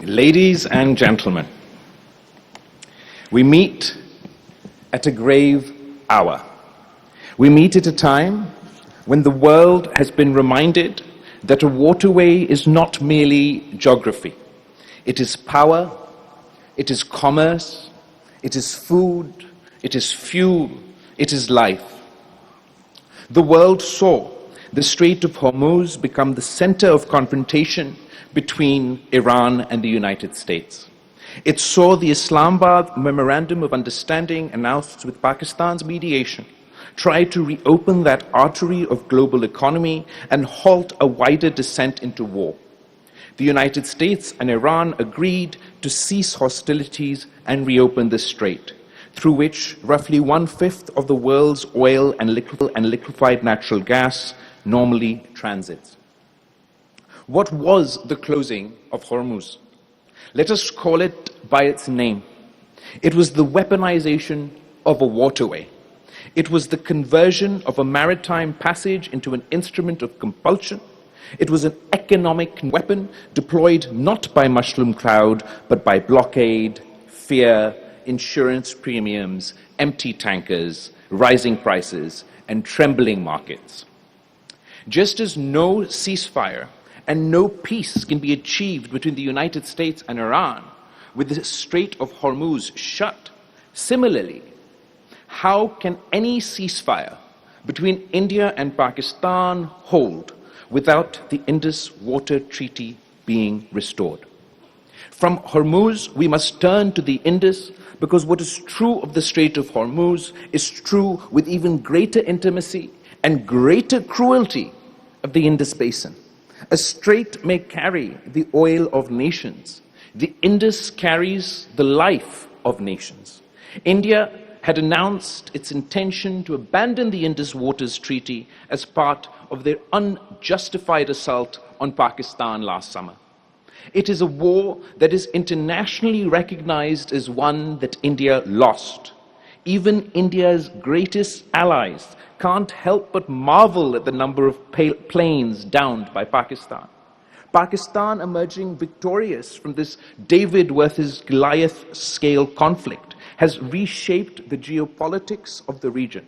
Ladies and gentlemen, we meet at a grave hour. We meet at a time when the world has been reminded that a waterway is not merely geography. It is power, it is commerce, it is food, it is fuel, it is life. The world saw the Strait of Hormuz become the center of confrontation between Iran and the United States. It saw the Islamabad Memorandum of Understanding announced with Pakistan's mediation try to reopen that artery of global economy and halt a wider descent into war. The United States and Iran agreed to cease hostilities and reopen the strait, through which roughly 1/5 of the world's oil and liquefied natural gas normally transits. What was the closing of Hormuz? Let us call it by its name. It was the weaponization of a waterway. It was the conversion of a maritime passage into an instrument of compulsion. It was an economic weapon deployed not by mushroom cloud, but by blockade, fear, insurance premiums, empty tankers, rising prices, and trembling markets. Just as no ceasefire and no peace can be achieved between the United States and Iran with the Strait of Hormuz shut, similarly, how can any ceasefire between India and Pakistan hold without the Indus Waters Treaty being restored? From Hormuz, we must turn to the Indus, because what is true of the Strait of Hormuz is true with even greater intimacy and greater cruelty of the Indus Basin. A strait may carry the oil of nations. The Indus carries the life of nations. India had announced its intention to abandon the Indus Waters Treaty as part of their unjustified assault on Pakistan last summer. It is a war that is internationally recognized as one that India lost. Even India's greatest allies can't help but marvel at the number of planes downed by Pakistan. Pakistan, emerging victorious from this David versus Goliath scale conflict, has reshaped the geopolitics of the region.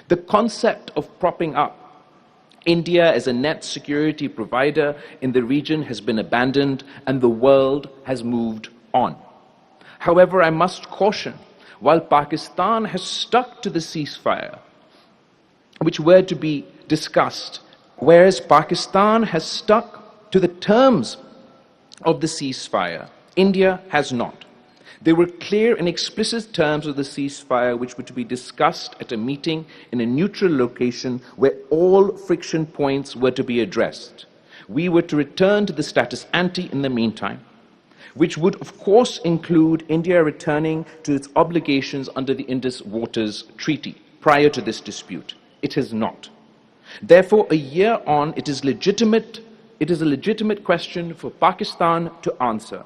The concept of propping up India as a net security provider in the region has been abandoned, and the world has moved on. However, I must caution, while Pakistan has stuck to the ceasefire, which were to be discussed, whereas Pakistan has stuck to the terms of the ceasefire, India has not. There were clear and explicit terms of the ceasefire which were to be discussed at a meeting in a neutral location where all friction points were to be addressed. We were to return to the status ante in the meantime, which would of course include India returning to its obligations under the Indus Waters Treaty prior to this dispute. It has not. Therefore, a year on, it is a legitimate question for Pakistan to answer.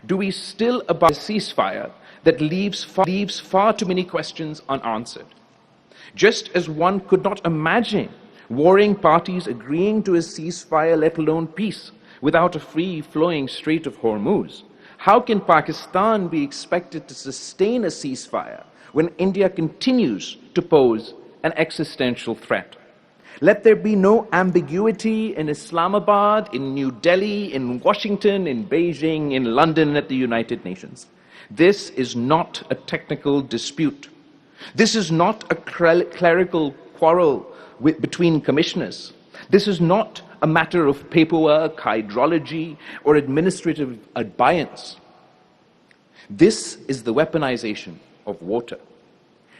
Do we still abide a ceasefire that leaves far too many questions unanswered? Just as one could not imagine warring parties agreeing to a ceasefire, let alone peace, without a free-flowing Strait of Hormuz, how can Pakistan be expected to sustain a ceasefire when India continues to pose an existential threat? Let there be no ambiguity in Islamabad, in New Delhi, in Washington, in Beijing, in London, at the United Nations. This is not a technical dispute. This is not a clerical quarrel between commissioners. This is not a matter of paperwork, hydrology, or administrative abeyance. This is the weaponization of water.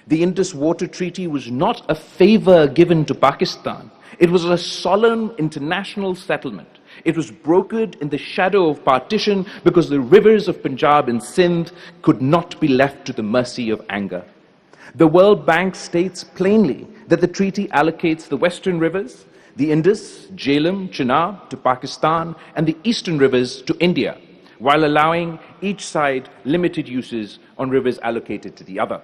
The Indus Water Treaty was not a favor given to Pakistan. It was a solemn international settlement. It was brokered in the shadow of partition because the rivers of Punjab and Sindh could not be left to the mercy of anger. The World Bank states plainly that the treaty allocates the western rivers, the Indus, Jhelum, Chenab, to Pakistan, and the eastern rivers to India, while allowing each side limited uses on rivers allocated to the other.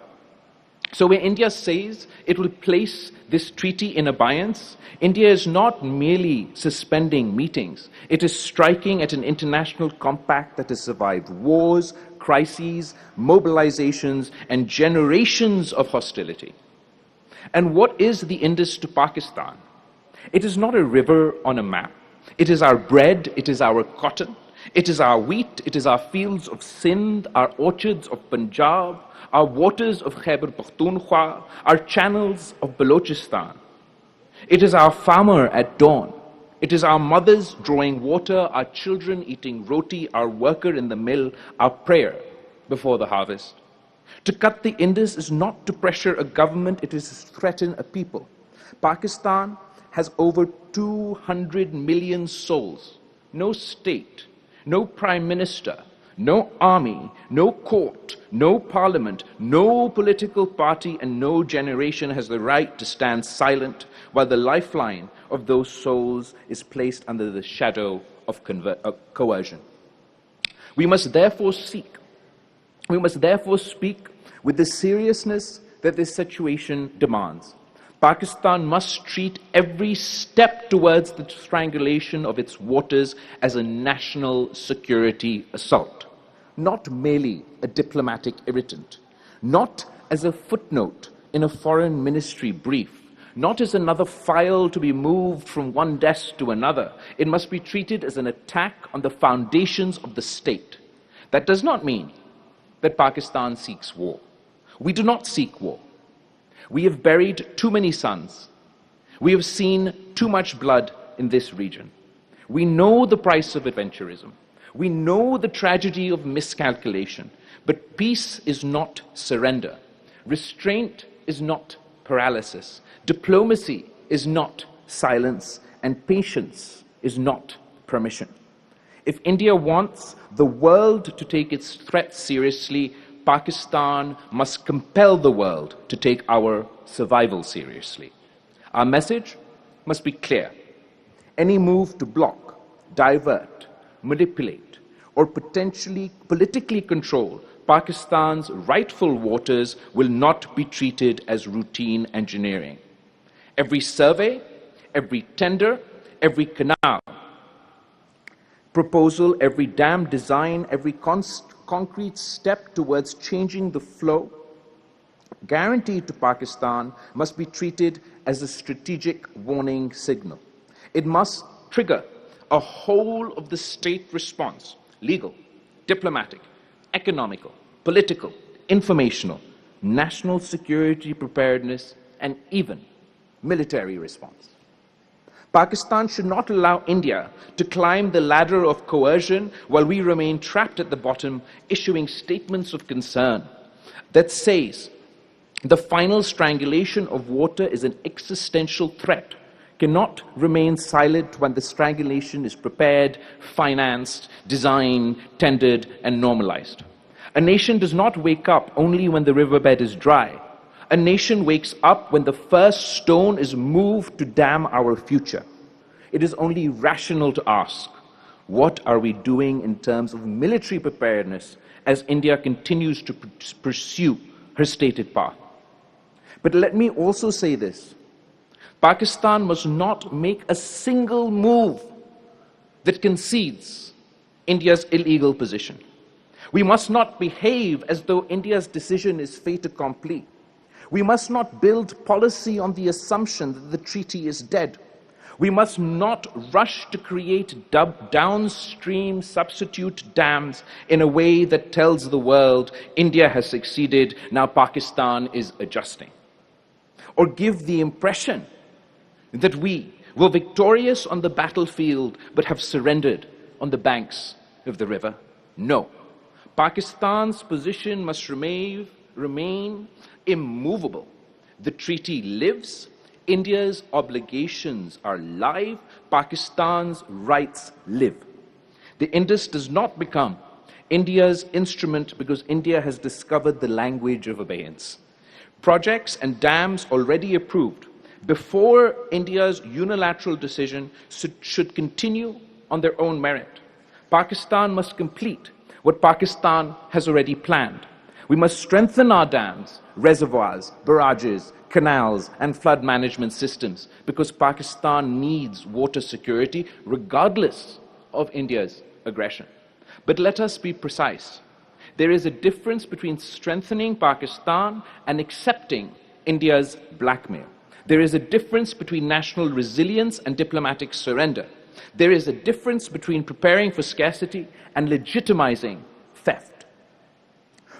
So when India says it will place this treaty in abeyance, India is not merely suspending meetings. It is striking at an international compact that has survived wars, crises, mobilizations, and generations of hostility. And what is the Indus to Pakistan? It is not a river on a map. It is our bread, it is our cotton, it is our wheat, it is our fields of Sindh, our orchards of Punjab, our waters of Khyber Pakhtunkhwa, our channels of Balochistan. It is our farmer at dawn. It is our mothers drawing water, our children eating roti, our worker in the mill, our prayer before the harvest. To cut the Indus is not to pressure a government, it is to threaten a people. Pakistan has over 200 million souls. No state, no prime minister, no army, no court, no parliament, no political party, and no generation has the right to stand silent while the lifeline of those souls is placed under the shadow of coercion. We must therefore speak with the seriousness that this situation demands. Pakistan must treat every step towards the strangulation of its waters as a national security assault, not merely a diplomatic irritant, not as a footnote in a foreign ministry brief, not as another file to be moved from one desk to another. It must be treated as an attack on the foundations of the state. That does not mean that Pakistan seeks war. We do not seek war. We have buried too many sons. We have seen too much blood in this region. We know the price of adventurism. We know the tragedy of miscalculation. But peace is not surrender. Restraint is not paralysis. Diplomacy is not silence. And patience is not permission. If India wants the world to take its threats seriously, Pakistan must compel the world to take our survival seriously. Our message must be clear. Any move to block, divert, manipulate, or potentially politically control Pakistan's rightful waters will not be treated as routine engineering. Every survey, every tender, every canal proposal, every dam design, every concrete step towards changing the flow guaranteed to Pakistan must be treated as a strategic warning signal. It must trigger a whole of the state response, legal, diplomatic, economical, political, informational, national security preparedness, and even military response. Pakistan should not allow India to climb the ladder of coercion while we remain trapped at the bottom, issuing statements of concern that says the final strangulation of water is an existential threat, cannot remain silent when the strangulation is prepared, financed, designed, tendered, and normalized. A nation does not wake up only when the riverbed is dry. A nation wakes up when the first stone is moved to dam our future. It is only rational to ask, what are we doing in terms of military preparedness as India continues to pursue her stated path? But let me also say this. Pakistan must not make a single move that concedes India's illegal position. We must not behave as though India's decision is fait accompli. We must not build policy on the assumption that the treaty is dead. We must not rush to create downstream substitute dams in a way that tells the world India has succeeded, now Pakistan is adjusting. Or give the impression that we were victorious on the battlefield but have surrendered on the banks of the river. No. Pakistan's position must remain immovable. The treaty lives. India's obligations are live. Pakistan's rights live. The Indus does not become India's instrument because India has discovered the language of abeyance. Projects and dams already approved before India's unilateral decision should continue on their own merit. Pakistan must complete what Pakistan has already planned. We must strengthen our dams, reservoirs, barrages, canals, and flood management systems because Pakistan needs water security regardless of India's aggression. But let us be precise. There is a difference between strengthening Pakistan and accepting India's blackmail. There is a difference between national resilience and diplomatic surrender. There is a difference between preparing for scarcity and legitimizing theft.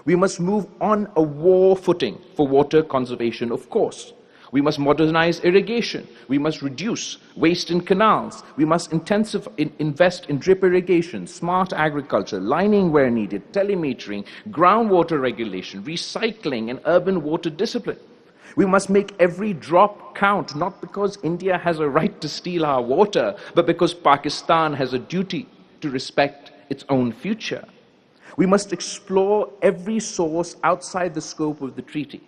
We must move on a war footing for water conservation, of course. We must modernize irrigation. We must reduce waste in canals. We must invest in drip irrigation, smart agriculture, lining where needed, telemetering, groundwater regulation, recycling, and urban water discipline. We must make every drop count, not because India has a right to steal our water, but because Pakistan has a duty to respect its own future. We must explore every source outside the scope of the treaty.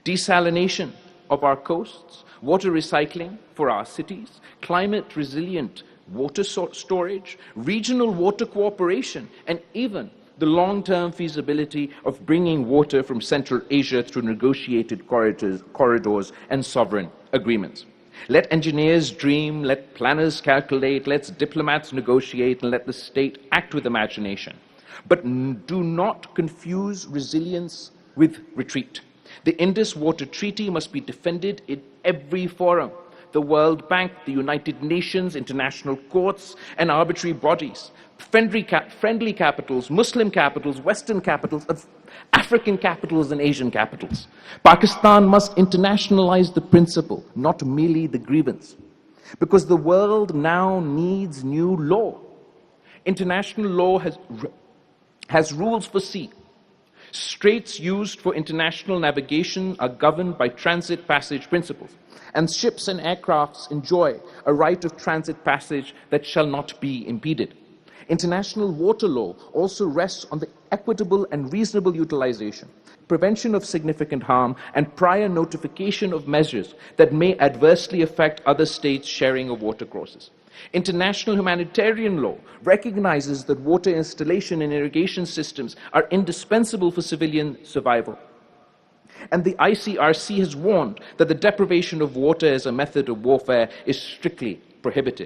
Desalination of our coasts, water recycling for our cities, climate-resilient water storage, regional water cooperation, and even the long-term feasibility of bringing water from Central Asia through negotiated corridors and sovereign agreements. Let engineers dream, let planners calculate, let diplomats negotiate, and let the state act with imagination. But do not confuse resilience with retreat. The Indus Waters Treaty must be defended in every forum. The World Bank, the United Nations, international courts, and arbitrary bodies. Friendly capitals, Muslim capitals, Western capitals, African capitals, and Asian capitals. Pakistan must internationalize the principle, not merely the grievance. Because the world now needs new law. International law has rules for sea. Straits used for international navigation are governed by transit passage principles, and ships and aircrafts enjoy a right of transit passage that shall not be impeded. International water law also rests on the equitable and reasonable utilization, prevention of significant harm, and prior notification of measures that may adversely affect other states' sharing of water courses. International humanitarian law recognizes that water installation and irrigation systems are indispensable for civilian survival. And the ICRC has warned that the deprivation of water as a method of warfare is strictly prohibited.